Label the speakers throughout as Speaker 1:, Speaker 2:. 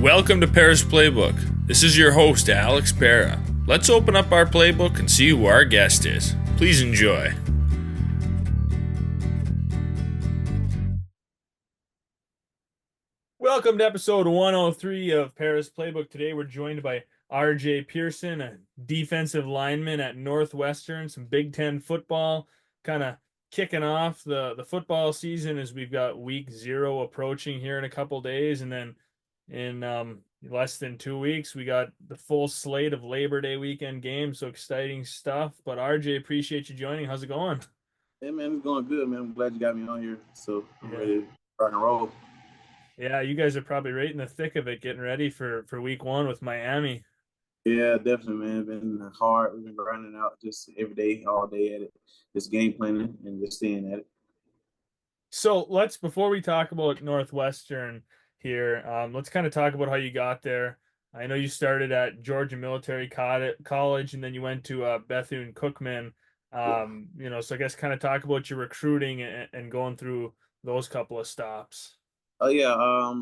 Speaker 1: Welcome to Pera's Playbook. This is your host, Alex Pera. Let's open up our playbook and see who our guest is. Please enjoy. Welcome to episode 103 of Pera's Playbook. Today we're joined by Pearson, a defensive lineman at Northwestern, some Big Ten football, kind of kicking off the football season as we've got week 0 approaching here in a couple days, and then in less than 2 weeks we got the full slate of Labor Day weekend games. So exciting stuff. But RJ, appreciate you joining. How's it going?
Speaker 2: Hey man, it's going good, man. I'm glad you got me on here. So I'm
Speaker 1: Yeah.
Speaker 2: ready to rock and roll.
Speaker 1: Yeah, you guys are probably right in the thick of it, getting ready for week 1 with Miami.
Speaker 2: Yeah, definitely, man. It's been hard. We've been grinding out just every day, all day at it. Just game planning and just staying at it.
Speaker 1: So before we talk about Northwestern here, let's kind of talk about how you got there. I know you started at Georgia Military College, and then you went to Bethune-Cookman. So I guess kind of talk about your recruiting and going through those couple of stops.
Speaker 2: Oh yeah,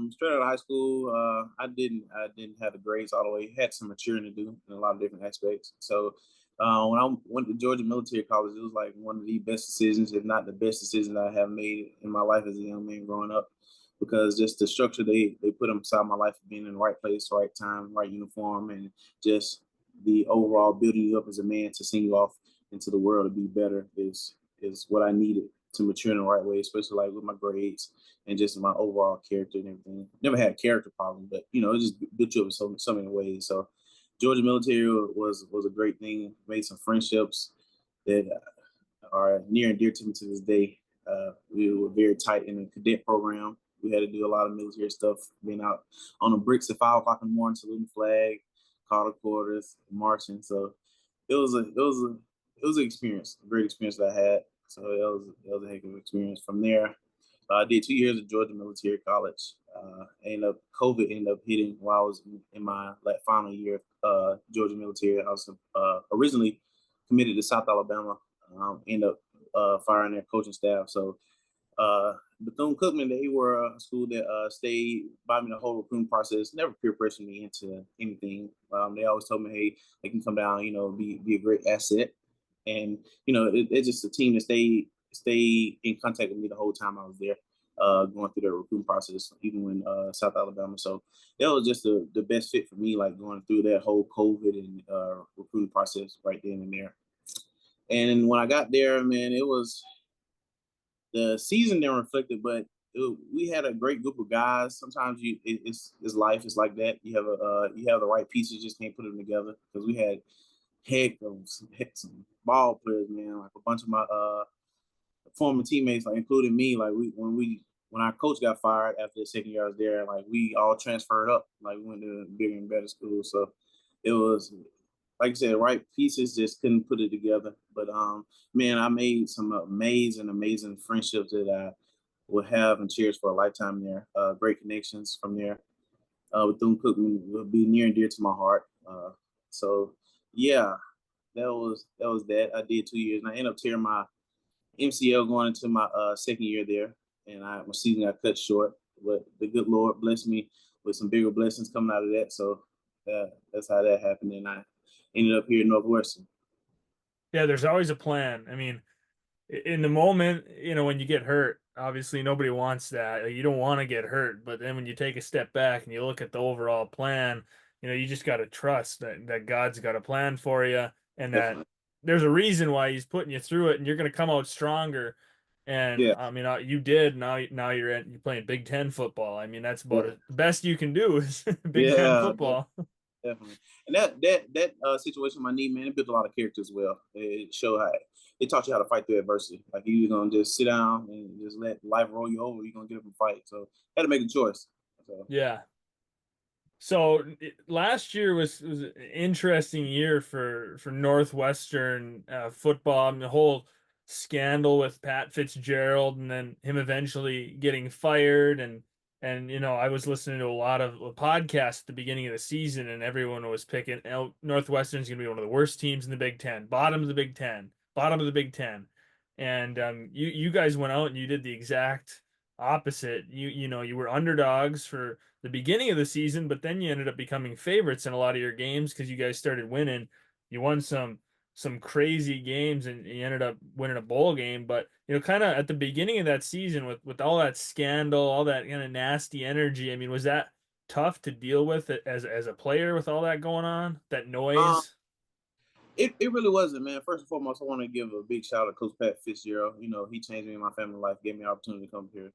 Speaker 2: straight out of high school, I didn't have the grades all the way. Had some maturing to do in a lot of different aspects. So when I went to Georgia Military College, it was like one of the best decisions, if not the best decision I have made in my life as a young man growing up. Because just the structure they put inside my life, being in the right place, right time, right uniform, and just the overall building you up as a man to send you off into the world to be better is what I needed to mature in the right way, especially like with my grades and just my overall character and everything. Never had a character problem, but it just built you up in so many ways. So Georgia Military was a great thing. Made some friendships that are near and dear to me to this day. We were very tight in the cadet program. We had to do a lot of military stuff, being out on the bricks at 5 o'clock in the morning, saluting the flag, call the quarters, marching. So it was an experience, a great experience that I had. So that was a heck of an experience. From there, I did 2 years at Georgia Military College. COVID ended up hitting while I was in my final year of Georgia Military. I was originally committed to South Alabama. Ended up firing their coaching staff. So Bethune-Cookman, they were a school that stayed by me the whole recruiting process, never peer pressured me into anything. They always told me, hey, they can come down, be a great asset. And, it's just a team that stayed in contact with me the whole time I was there, going through the recruiting process, even when South Alabama. So that was just the best fit for me, like going through that whole COVID and recruiting process right then and there. And when I got there, man, it was the season didn't reflect it, but we had a great group of guys. Sometimes it's life. It's like that. You have the right pieces, just can't put them together. Because we had some ball players, man. Like a bunch of my former teammates, like including me. Like when our coach got fired after the second year I was there, like we all transferred up. Like we went to bigger and better schools. So it was, like I said, right pieces, just couldn't put it together. But man, I made some amazing friendships that I will have and cherish for a lifetime there. Great connections from there. Bethune-Cookman will be near and dear to my heart. So yeah, that was that. I did 2 years, and I ended up tearing my MCL going into my second year there, and my season got cut short. But the good Lord blessed me with some bigger blessings coming out of that. So that's how that happened, and I ended up here at Northwestern.
Speaker 1: Yeah, there's always a plan. I mean, in the moment, when you get hurt, obviously nobody wants that. Like, you don't want to get hurt, but then when you take a step back and you look at the overall plan, you just got to trust that God's got a plan for you, and that
Speaker 2: Definitely.
Speaker 1: there's a reason why he's putting you through it, and you're going to come out stronger. And
Speaker 2: Yeah.
Speaker 1: I mean, you did. Now you're playing Big Ten football. I mean, that's about
Speaker 2: Yeah.
Speaker 1: the best you can do is Big Ten
Speaker 2: Yeah.
Speaker 1: football.
Speaker 2: Definitely. And that situation with my knee, man, it built a lot of character as well. It showed how it taught you how to fight through adversity. Like you gonna just sit down and just let life roll you over. You're gonna get up and fight. So I had to make a choice. So
Speaker 1: Yeah. So last year was an interesting year for Northwestern football. I mean, the whole scandal with Pat Fitzgerald, and then him eventually getting fired, and I was listening to a lot of podcasts at the beginning of the season, and everyone was picking out Northwestern's going to be one of the worst teams in the Big Ten, bottom of the Big Ten, bottom of the Big Ten, and you guys went out and you did the exact opposite. You were underdogs for the beginning of the season, but then you ended up becoming favorites in a lot of your games because you guys started winning. You won some crazy games and you ended up winning a bowl game. But kind of at the beginning of that season with all that scandal, all that kind of nasty energy. I mean, was that tough to deal with as a player with all that going on, that
Speaker 2: Um,
Speaker 1: noise?
Speaker 2: it really wasn't, man. First and foremost, I want to give a big shout out to Coach Pat Fitzgerald. He changed me and my family life, gave me an opportunity to come here.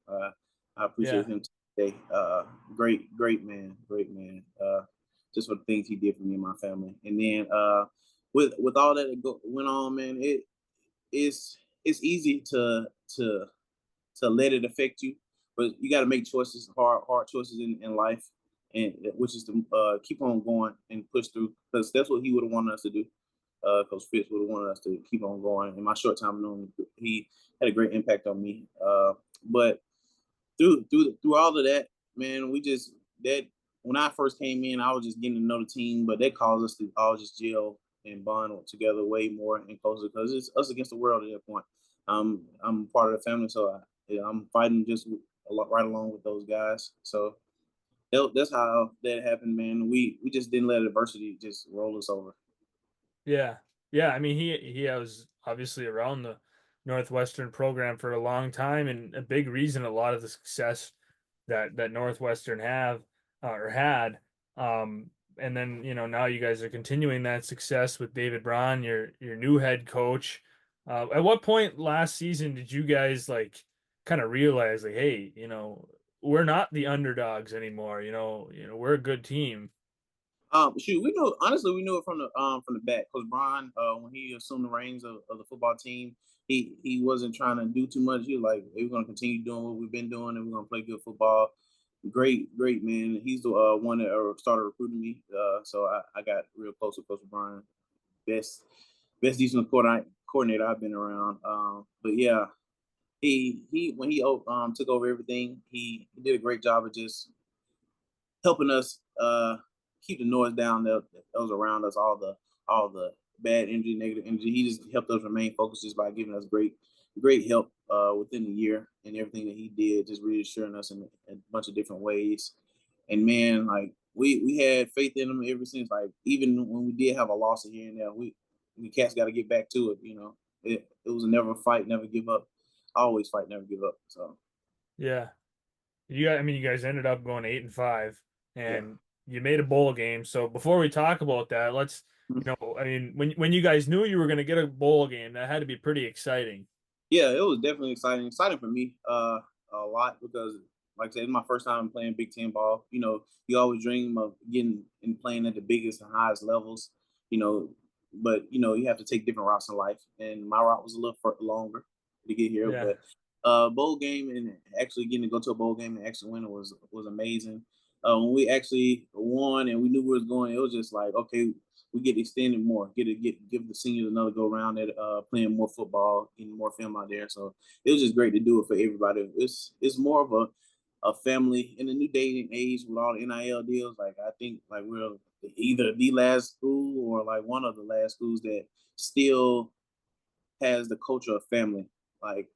Speaker 2: I appreciate
Speaker 1: Yeah.
Speaker 2: him today. Great man, great man. Just for the things he did for me and my family. And then with all that went on, man, it's easy to let it affect you, but you got to make choices, hard choices in life, and which is to keep on going and push through, because that's what he would have wanted us to do. Coach Fitz would have wanted us to keep on going. In my short time knowing him, he had a great impact on me. But through all of that, man, we just that when I first came in, I was just getting to know the team, but that caused us to all just gel and bond together way more and closer, because it's us against the world at that point. I'm part of the family, so I'm fighting just a lot right along with those guys. So that's how that happened, man. We just didn't let adversity just roll us over.
Speaker 1: Yeah. Yeah, I mean he was obviously around the Northwestern program for a long time and a big reason a lot of the success that Northwestern have or had. And then, now you guys are continuing that success with David Braun, your new head coach. At what point last season did you guys like kind of realize like, hey, we're not the underdogs anymore, we're a good team.
Speaker 2: Shoot, we knew honestly, we knew it from the back. Because Brian, when he assumed the reins of the football team, he wasn't trying to do too much. He was like, hey, we're gonna continue doing what we've been doing, and we're gonna play good football. Great man. He's the one that started recruiting me. So I got real close with Coach Brian. Best best defensive coordinator I've been around. But yeah, he when he took over everything, he did a great job of just helping us keep the noise down that was around us, all the bad energy, negative energy. He just helped us remain focused just by giving us great help within the year, and everything that he did, just reassuring us in a bunch of different ways. And man, like we had faith in him ever since. Like even when we did have a loss here and there, we cats got to get back to it. It was a never fight, never give up. Always fight, never give up. So
Speaker 1: Yeah. You guys ended up going 8-5,
Speaker 2: yeah.
Speaker 1: and you made a bowl game. So before we talk about that, I mean, when you guys knew you were going to get a bowl game, that had to be pretty exciting.
Speaker 2: Yeah, it was definitely exciting. Exciting for me, a lot, because, like I said, it's my first time playing Big Ten ball. You always dream of getting and playing at the biggest and highest levels. You know, but you have to take different routes in life, and my route was a little longer to get here.
Speaker 1: Yeah,
Speaker 2: But bowl game, and actually getting to go to a bowl game and actually win it was amazing. When we actually won and we knew where it was going, it was just like, okay, we get extended more, give the seniors another go around at playing more football, getting more film out there. So it was just great to do it for everybody. It's more of a family in the new dating age with all the NIL deals. Like I think like we're either the last school or like one of the last schools that still has the culture of family. Like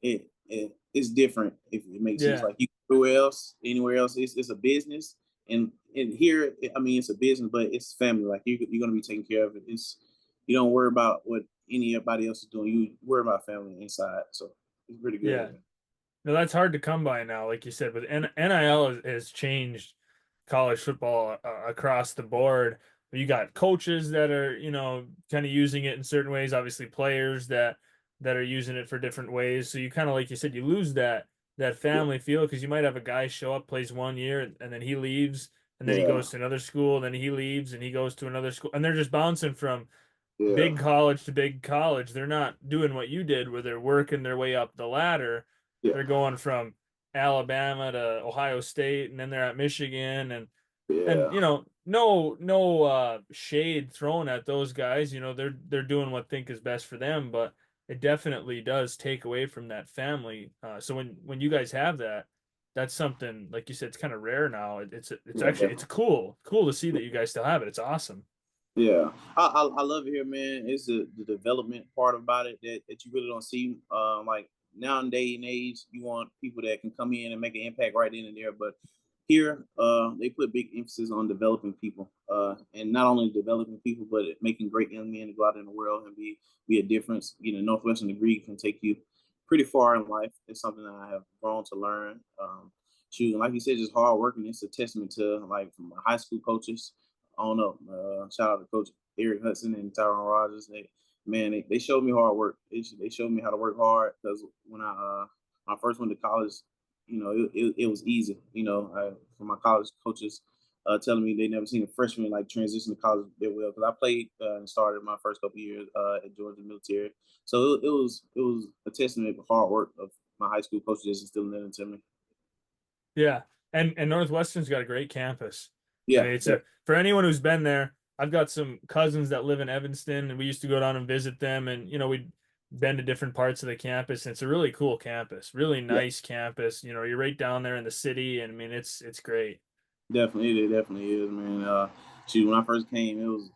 Speaker 2: it's different, if it makes sense.
Speaker 1: yeah,
Speaker 2: Like anywhere else, it's a business, and here, I mean, it's a business, but it's family. Like you're gonna be taking care of it. You don't worry about what anybody else is doing. You worry about family inside. So it's pretty good,
Speaker 1: yeah.
Speaker 2: man.
Speaker 1: No, that's hard to come by now, like you said. But NIL has changed college football across the board. You got coaches that are, kind of using it in certain ways. Obviously, players that are using it for different ways. So you kind of, like you said, you lose that
Speaker 2: Yeah,
Speaker 1: family feel because you might have a guy show up, plays 1 year, and then he leaves, and then he
Speaker 2: yeah,
Speaker 1: goes to another school, and then he leaves, and he goes to another school, and they're just bouncing from
Speaker 2: yeah,
Speaker 1: big college to big college. They're not doing what you did where they're working their way up the ladder.
Speaker 2: yeah,
Speaker 1: They're going from Alabama to Ohio State and then they're at Michigan and
Speaker 2: yeah,
Speaker 1: no shade thrown at those guys. They're doing what think is best for them, but it definitely does take away from that family. So when you guys have that, that's something like you said, it's kind of rare now. It's
Speaker 2: yeah,
Speaker 1: actually it's
Speaker 2: definitely.
Speaker 1: cool to see that you guys still have it. It's awesome.
Speaker 2: Yeah, I love it here, man. It's the development part about it that you really don't see. Like nowadays and age, you want people that can come in and make an impact right in and there. But here, they put big emphasis on developing people, and not only developing people, but making great young men to go out in the world and be a difference. You know, Northwestern degree can take you pretty far in life. It's something that I have grown to learn. Shoot, like you said, just hard working. It's a testament to like from my high school coaches on up. Shout out to Coach Eric Hudson and Tyron Rogers. They showed me hard work. They showed me how to work hard because when I first went to college, it was easy. For my college coaches telling me they never seen a freshman like transition to college that well because I played and started my first couple years at Georgia Military. So it was a testament to hard work of my high school coaches instilling that into me.
Speaker 1: Yeah, and Northwestern's got a great campus. I
Speaker 2: Yeah,
Speaker 1: mean, it's a for anyone who's been there. I've got some cousins that live in Evanston, and we used to go down and visit them. And we'd been to different parts of the campus. And it's a really cool campus, really
Speaker 2: yeah,
Speaker 1: nice campus. You're right down there in the city, and I mean, it's great.
Speaker 2: definitely, it definitely is, man. Shoot, when I first came, it was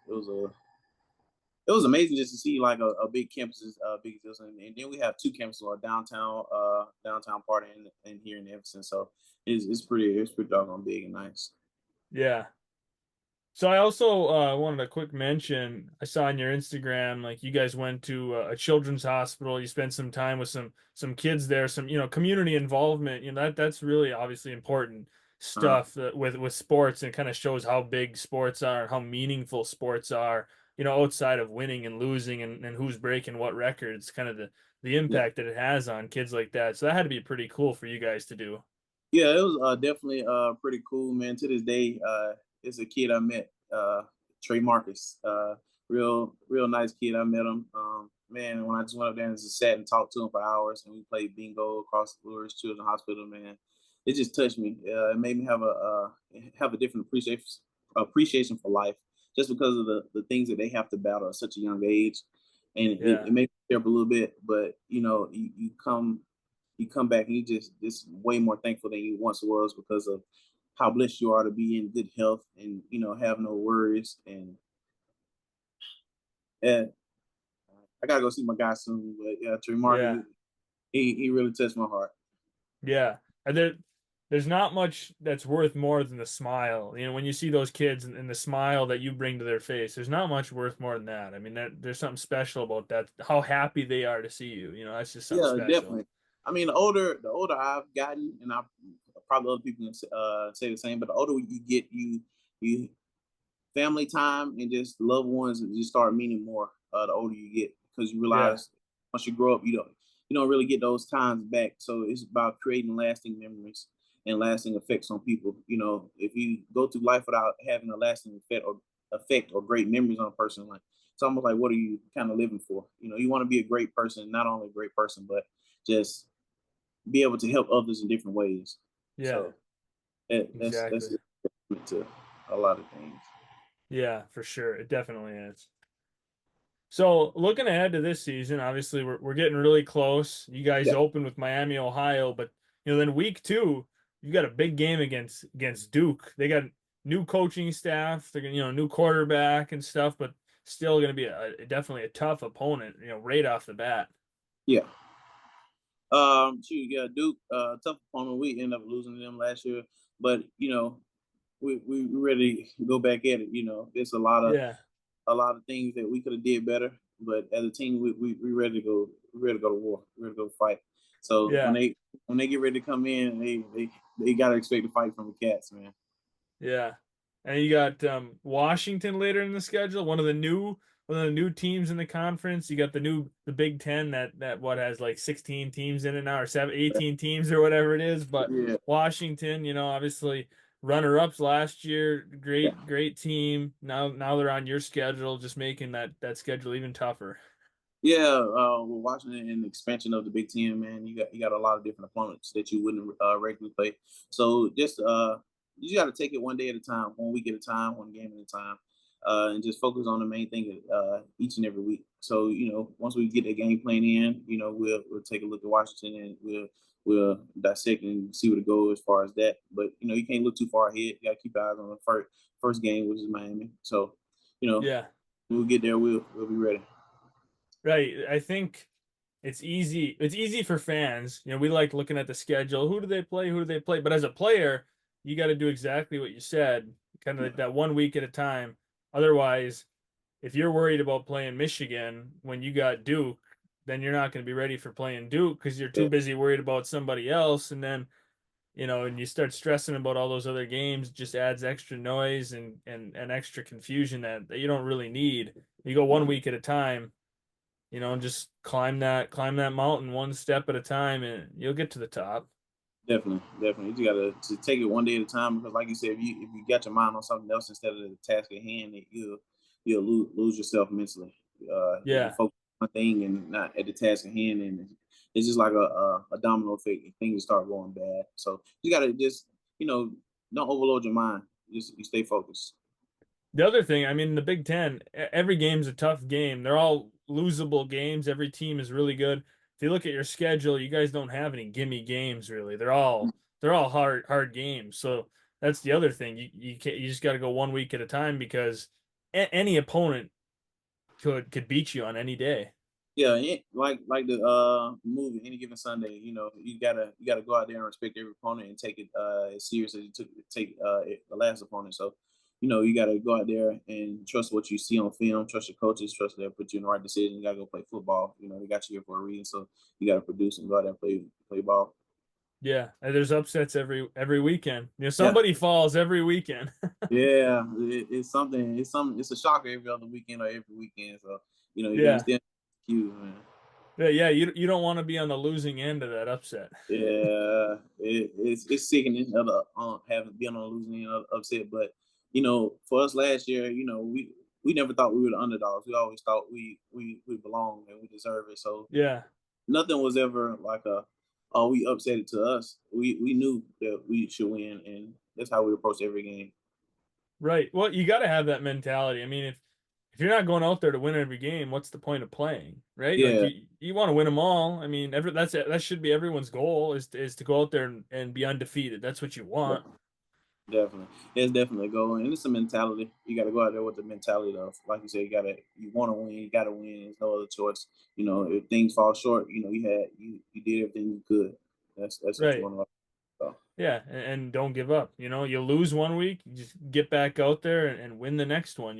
Speaker 2: amazing just to see like a big campus, big deal. And then we have two campuses, a downtown part and here in Evanston. So it's pretty doggone big and nice.
Speaker 1: Yeah. So I also wanted a quick mention. I saw on your Instagram like you guys went to a children's hospital. You spent some time with some kids there, some community involvement. That's really obviously important
Speaker 2: Uh,
Speaker 1: stuff with sports and kind of shows how big sports are and how meaningful sports are. Outside of winning and losing and who's breaking what records, kind of the
Speaker 2: yeah,
Speaker 1: impact that it has on kids like that. So that had to be pretty cool for you guys to do.
Speaker 2: yeah, it was definitely pretty cool, man. To this day, it's a kid I met, Trey Marcus. Real nice kid. I met him. Man, when I just went up there and just sat and talked to him for hours, and we played bingo across the Lewis Children's Hospital, man, it just touched me. It made me have a different appreciation for life, just because of the things that they have to battle at such a young age, and it
Speaker 1: Yeah,
Speaker 2: makes me tear up a little bit. But you come back and you just way more thankful than you once was because of how blessed you are to be in good health and have no worries. And I gotta go see my guy soon, but yeah, Trey Marcus,
Speaker 1: yeah.
Speaker 2: he really touched my heart.
Speaker 1: Yeah. And there's not much that's worth more than the smile. When you see those kids and the smile that you bring to their face, there's not much worth more than that. I mean, there's something special about that, how happy they are to see you. That's just something
Speaker 2: Yeah,
Speaker 1: special.
Speaker 2: definitely. I mean, the older I've gotten, and I probably other people can say the same, but the older you get, you family time and just loved ones just start meaning more the older you get because you
Speaker 1: Yeah.
Speaker 2: realize once you grow up you don't really get those times back. So it's about creating lasting memories and lasting effects on people. If you go through life without having a lasting effect or great memories on a person, like it's almost like what are you kind of living for? You want to be a great person, not only a great person, but just be able to help others in different ways.
Speaker 1: Yeah,
Speaker 2: So that's
Speaker 1: exactly.
Speaker 2: to a lot of things.
Speaker 1: Yeah, for sure. It definitely is. So looking ahead to this season, obviously we're getting really close. You guys
Speaker 2: Yeah.
Speaker 1: open with Miami, Ohio, but then week two, you got a big game against Duke. They got new coaching staff, they're gonna, new quarterback and stuff, but still gonna be definitely a tough opponent, right off the bat.
Speaker 2: Yeah. Shoot, yeah, Duke, tough opponent. We ended up losing to them last year, but we ready to go back at it. There's
Speaker 1: Yeah,
Speaker 2: a lot of things that we could have did better, but as a team, we ready to go. We ready to go to war. We ready to go fight. So when
Speaker 1: yeah.
Speaker 2: they get ready to come in, they gotta expect to fight from the cats, man.
Speaker 1: Yeah. And you got Washington later in the schedule, one of the new teams in the conference. You got the Big Ten that what has like 16 teams in it now or 18 teams or whatever it is. But
Speaker 2: Yeah,
Speaker 1: Washington, obviously runner-ups last year,
Speaker 2: yeah.
Speaker 1: great team. Now they're on your schedule, just making that schedule even tougher.
Speaker 2: Yeah, with Washington and the expansion of the Big Ten, man, you got a lot of different opponents that you wouldn't regularly play. So just you got to take it one day at a time, one week at a time, one game at a time, and just focus on the main thing each and every week. So once we get the game plan in, we'll take a look at Washington and we'll dissect and see where to go as far as that. But you can't look too far ahead. You got to keep eyes on the first game, which is Miami. So you know
Speaker 1: Yeah.
Speaker 2: when we get there, we'll be ready.
Speaker 1: Right. I think it's easy. It's easy for fans. You know, we like looking at the schedule. Who do they play? Who do they play? But as a player, you got to do exactly what you said, kind of
Speaker 2: Yeah,
Speaker 1: that 1 week at a time. Otherwise, if you're worried about playing Michigan when you got Duke, then you're not going to be ready for playing Duke because you're too
Speaker 2: yeah,
Speaker 1: busy worried about somebody else. And then, and you start stressing about all those other games, it just adds extra noise and extra confusion that you don't really need. You go one
Speaker 2: yeah.
Speaker 1: week at a time, and just climb that mountain one step at a time, and you'll get to the top.
Speaker 2: Definitely, definitely. You got to take it one day at a time because, like you said, if you got your mind on something else instead of the task at hand, you'll lose yourself mentally. If you
Speaker 1: Yeah.
Speaker 2: focus on one thing and not at the task at hand, and it's just like a domino effect. And things start going bad. So you got to just don't overload your mind. Just you stay focused.
Speaker 1: The other thing, I mean, in the Big Ten, every game's a tough game. They're all losable games. Every team is really good. If you look at your schedule, you guys don't have any gimme games really. They're all hard games. So that's the other thing. You just got to go 1 week at a time because any opponent could beat you on any day.
Speaker 2: Yeah, like the movie Any Given Sunday. You gotta go out there and respect every opponent and take it as serious as you take the last opponent. So you gotta go out there and trust what you see on film, trust your coaches, trust they'll put you in the right decision. You gotta go play football. They got you here for a reason, so you gotta produce and go out there and play ball.
Speaker 1: Yeah, and there's upsets every weekend.
Speaker 2: Yeah,
Speaker 1: Somebody falls every weekend.
Speaker 2: yeah, it's something. It's a shocker every other weekend or every weekend. So you gotta
Speaker 1: Yeah.
Speaker 2: stay cute, man.
Speaker 1: Yeah, you don't want to be on the losing end of that upset.
Speaker 2: Yeah, it's sickening having been on a losing end upset. But for us last year, we never thought we were the underdogs. We always thought we belong and we deserve it. So
Speaker 1: Yeah.
Speaker 2: nothing was ever like oh, we upset it to us. We knew that we should win, and that's how we approach every game.
Speaker 1: Right. Well, you got to have that mentality. I mean, if you're not going out there to win every game, what's the point of playing, right? Like
Speaker 2: Yeah,
Speaker 1: you want to win them all. I mean, that should be everyone's goal is to go out there and be undefeated. That's what you
Speaker 2: yeah,
Speaker 1: want.
Speaker 2: definitely. It's definitely a goal, and it's a mentality. You got to go out there with the mentality of, like you said, you want to win, you got to win. There's no other choice. If things fall short, you did everything you could. That's what you
Speaker 1: Right.
Speaker 2: want to. So,
Speaker 1: Yeah, and don't give up. You lose 1 week, you just get back out there and win the next one.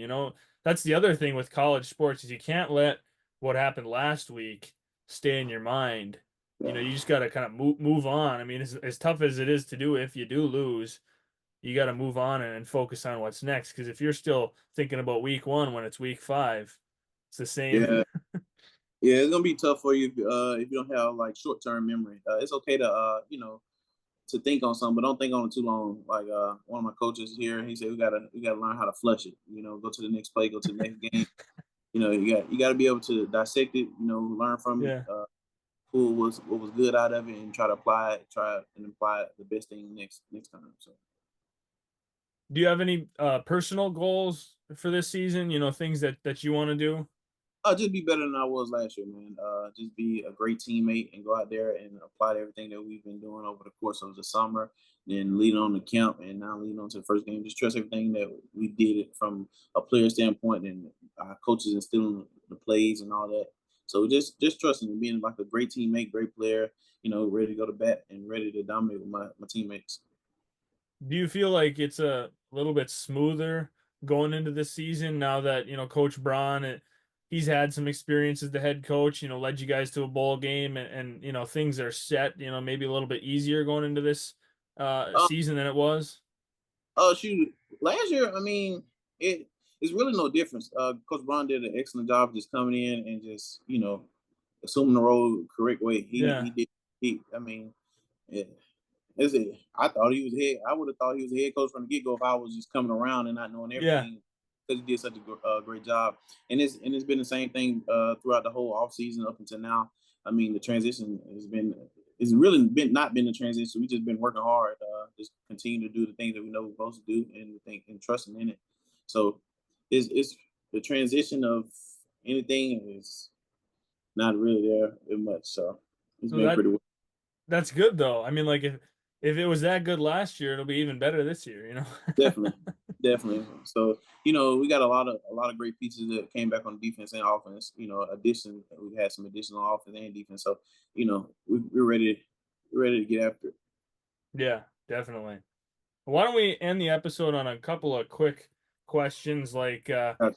Speaker 1: That's the other thing with college sports is you can't let what happened last week stay in your mind.
Speaker 2: yeah,
Speaker 1: You just got to kind of move on. I mean, as tough as it is to do if you do lose, you got to move on and focus on what's next. Because if you're still thinking about week one when it's week five, it's the same.
Speaker 2: yeah, yeah. It's gonna be tough for you if you don't have like short term memory. It's okay to to think on something, but don't think on it too long. Like one of my coaches here, he said we gotta learn how to flush it. Go to the next play, go to the next game. You gotta be able to dissect it. Learn from it,
Speaker 1: Yeah.
Speaker 2: pull what was good out of it, and try to try and apply the best thing next time. So.
Speaker 1: Do you have any personal goals for this season? Things that you want to do?
Speaker 2: Just be better than I was last year, man. Just be a great teammate and go out there and apply to everything that we've been doing over the course of the summer, then lead on the camp and now lead on to the first game. Just trust everything that we did it from a player standpoint and our coaches instilling the plays and all that. So just trusting and being like a great teammate, great player, ready to go to bat and ready to dominate with my teammates.
Speaker 1: Do you feel like it's a little bit smoother going into this season now that, Coach Braun, he's had some experience as the head coach, led you guys to a bowl game and things are set, maybe a little bit easier going into this
Speaker 2: Uh,
Speaker 1: season than it was?
Speaker 2: shoot, last year, I mean, it's really no difference. Coach Braun did an excellent job just coming in and just assuming the role the correct way. He
Speaker 1: Yeah.
Speaker 2: did. I mean, yeah, is it? I thought he was head. I would have thought he was a head coach from the get go if I was just coming around and not knowing
Speaker 1: Yeah.
Speaker 2: everything because he did such a great job. And it's been the same thing throughout the whole off season up until now. I mean, the transition it's really been not been a transition. We just been working hard, just continue to do the things that we know we're supposed to do and think and trusting in it. So it's the transition of anything is not really there much. So it's
Speaker 1: So
Speaker 2: been pretty well.
Speaker 1: that's good though. I mean, like if it was that good last year, it'll be even better this year,
Speaker 2: Definitely. definitely. So we got a lot of great pieces that came back on defense and offense. We had some additional offense and defense. So we're ready to get after it.
Speaker 1: Yeah, definitely. Why don't we end the episode on a couple of quick questions like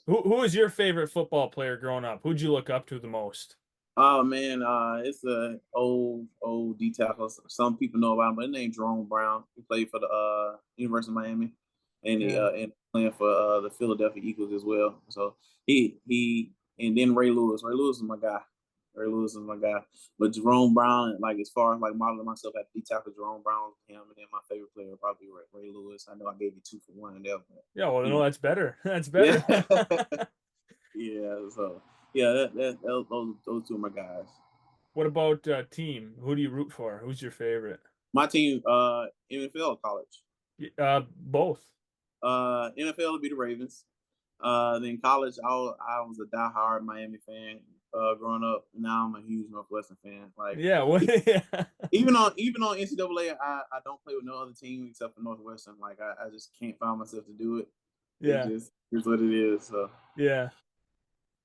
Speaker 1: who was your favorite football player growing up? Who'd you look up to the most?
Speaker 2: Oh man, it's a old D tackle. Some people know about him, but his name's Jerome Brown. He played for the University of Miami, and he
Speaker 1: Yeah.
Speaker 2: and playing for the Philadelphia Eagles as well. So he and then Ray Lewis. Ray Lewis is my guy. Ray Lewis is my guy. But Jerome Brown, like as far as like modeling myself at D tackle, Jerome Brown, him, and then my favorite player would probably be Ray Lewis. I know I gave you two for one there, but
Speaker 1: Yeah, well,
Speaker 2: you
Speaker 1: no,
Speaker 2: know,
Speaker 1: that's better. That's
Speaker 2: yeah,
Speaker 1: better.
Speaker 2: yeah. So yeah, those two are my guys.
Speaker 1: What about team? Who do you root for? Who's your favorite?
Speaker 2: My team, NFL or college.
Speaker 1: Both.
Speaker 2: NFL would be the Ravens. Then college, I was a diehard Miami fan growing up. Now I'm a huge Northwestern fan. Like
Speaker 1: Yeah, well, yeah.
Speaker 2: even on NCAA, I don't play with no other team except for Northwestern. Like I just can't find myself to do it. It
Speaker 1: Yeah.
Speaker 2: just is what it is. So
Speaker 1: Yeah.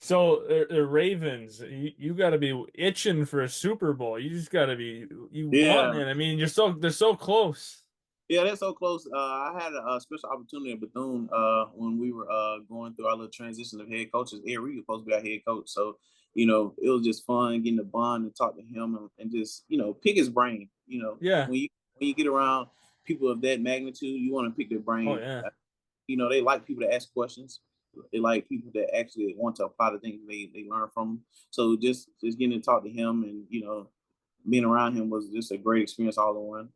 Speaker 1: So the Ravens, you got to be itching for a Super Bowl. You just got to be you want
Speaker 2: yeah,
Speaker 1: it. I mean, they're so close.
Speaker 2: yeah, that's so close. I had a special opportunity at Bethune when we were going through our little transition of head coaches. Ed Reed was supposed to be our head coach, so it was just fun getting to bond and talk to him and just pick his brain.
Speaker 1: Yeah.
Speaker 2: When you get around people of that magnitude, you want to pick their
Speaker 1: Oh
Speaker 2: brain.
Speaker 1: yeah.
Speaker 2: They like people to ask questions. They like people that actually want to apply the things they learn from them. So just getting to talk to him and being around him was just a great experience all in one.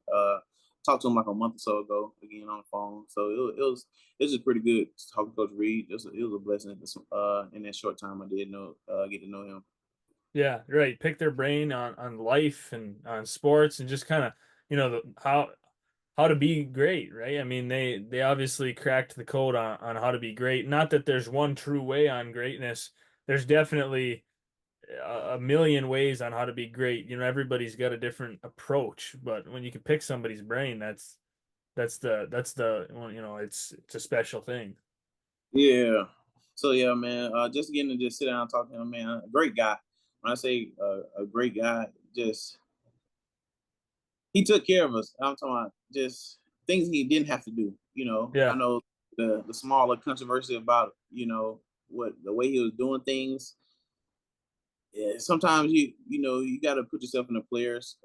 Speaker 2: Talked to him like a month or so ago again on the phone. So it was just pretty good talking to Coach Reed. It was a blessing in that short time I did get to know him.
Speaker 1: Yeah, right. Pick their brain on life and on sports and just kind of, how to be great, right? I mean, they obviously cracked the code on how to be great. Not that there's one true way on greatness. There's definitely a million ways on how to be great. Everybody's got a different approach, but when you can pick somebody's brain, that's the well, it's a special thing.
Speaker 2: Yeah. So yeah, man. Just getting to just sit down and talk to him, man. A great guy. When I say a great guy, just he took care of us. I'm talking about just things he didn't have to do. I
Speaker 1: Yeah.
Speaker 2: know the smaller controversy about what the way he was doing things. Yeah, sometimes you got to put yourself in a player's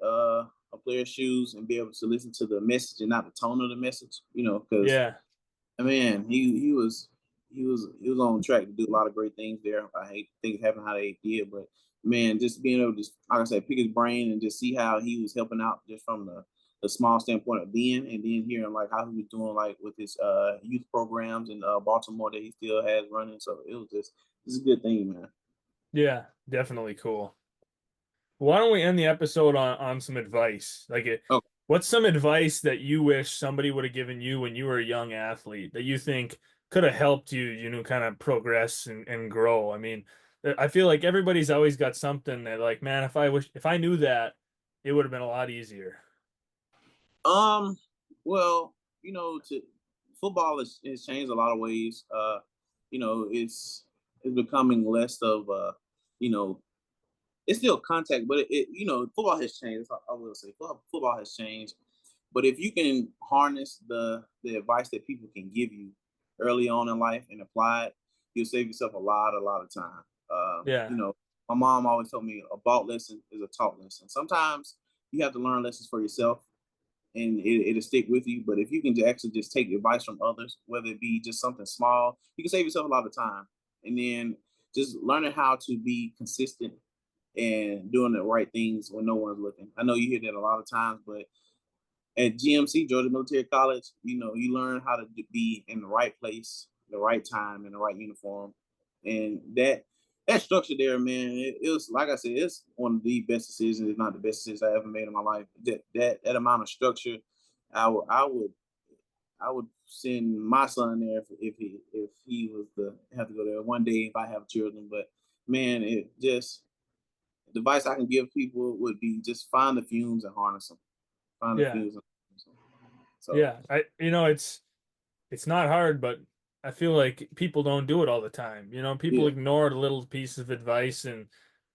Speaker 2: shoes and be able to listen to the message and not the tone of the message. Because
Speaker 1: Yeah.
Speaker 2: man, he was on track to do a lot of great things there. I hate things happen how they did, but man, just being able to, like I said, pick his brain and just see how he was helping out just from the small standpoint of being, and then hearing like how he was doing like with his youth programs in Baltimore that he still has running. So it was just a good thing, man.
Speaker 1: Yeah, definitely cool. Why don't we end the episode on some advice?
Speaker 2: Okay.
Speaker 1: What's some advice that you wish somebody would have given you when you were a young athlete that you think could have helped you, kind of progress and grow? I mean, I feel like everybody's always got something that like, man, if I knew that, it would have been a lot easier.
Speaker 2: Well, to football has changed a lot of ways. It's becoming less of you know, it's still contact, but football has changed. I will say, football has changed. But if you can harness the advice that people can give you early on in life and apply it, you'll save yourself a lot of time.
Speaker 1: Yeah.
Speaker 2: My mom always told me a bought lesson is a taught lesson. Sometimes you have to learn lessons for yourself and it'll stick with you. But if you can actually just take advice from others, whether it be just something small, you can save yourself a lot of time. And then just learning how to be consistent and doing the right things when no one's looking. I know you hear that a lot of times, but at GMC, Georgia Military College, you learn how to be in the right place, the right time, in the right uniform, and that structure there, man, it was like I said, it's one of the best decisions, if not the best decisions I ever made in my life. That amount of structure, I would send my son there if he was to have to go there one day if I have children. But man, it just the advice I can give people would be just find the fumes and harness them. Find the
Speaker 1: Yeah.
Speaker 2: fumes and harness them. So
Speaker 1: Yeah. It's not hard, but I feel like people don't do it all the time. People
Speaker 2: Yeah,
Speaker 1: ignore the little piece of advice and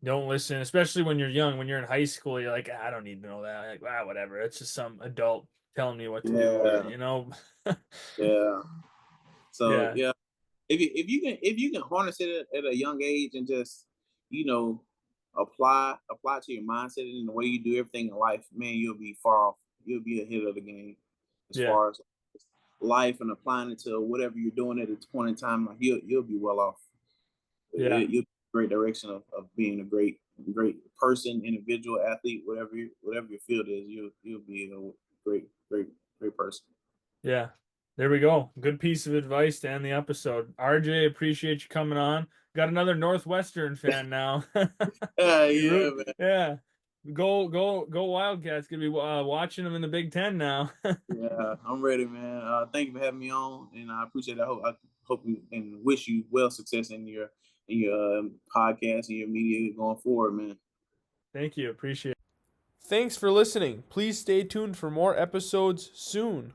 Speaker 1: don't listen, especially when you're young. When you're in high school, you're like, I don't need to know that. Like, whatever. It's just some adult telling me what to do, or
Speaker 2: yeah, yeah. So
Speaker 1: Yeah,
Speaker 2: yeah, if you can harness it at a young age and just you know apply to your mindset and the way you do everything in life, man, you'll be far off. You'll be ahead of the game as
Speaker 1: yeah,
Speaker 2: far as life and applying it to whatever you're doing at a point in time. Like you'll be well off.
Speaker 1: yeah,
Speaker 2: You'll be a great direction of being a great person, individual, athlete, whatever your field is. You'll be a great person.
Speaker 1: yeah. There we go. Good piece of advice to end the episode. RJ, appreciate you coming on. Got another Northwestern fan now. You
Speaker 2: Yeah,
Speaker 1: root,
Speaker 2: man.
Speaker 1: yeah. Go Wildcats. Gonna be watching them in the Big Ten now.
Speaker 2: Yeah, I'm ready, man. Thank you for having me on, and I appreciate it. I hope you and wish you well success in your podcast and your media going forward, man.
Speaker 1: Thank you. Appreciate it. Thanks for listening. Please stay tuned for more episodes soon.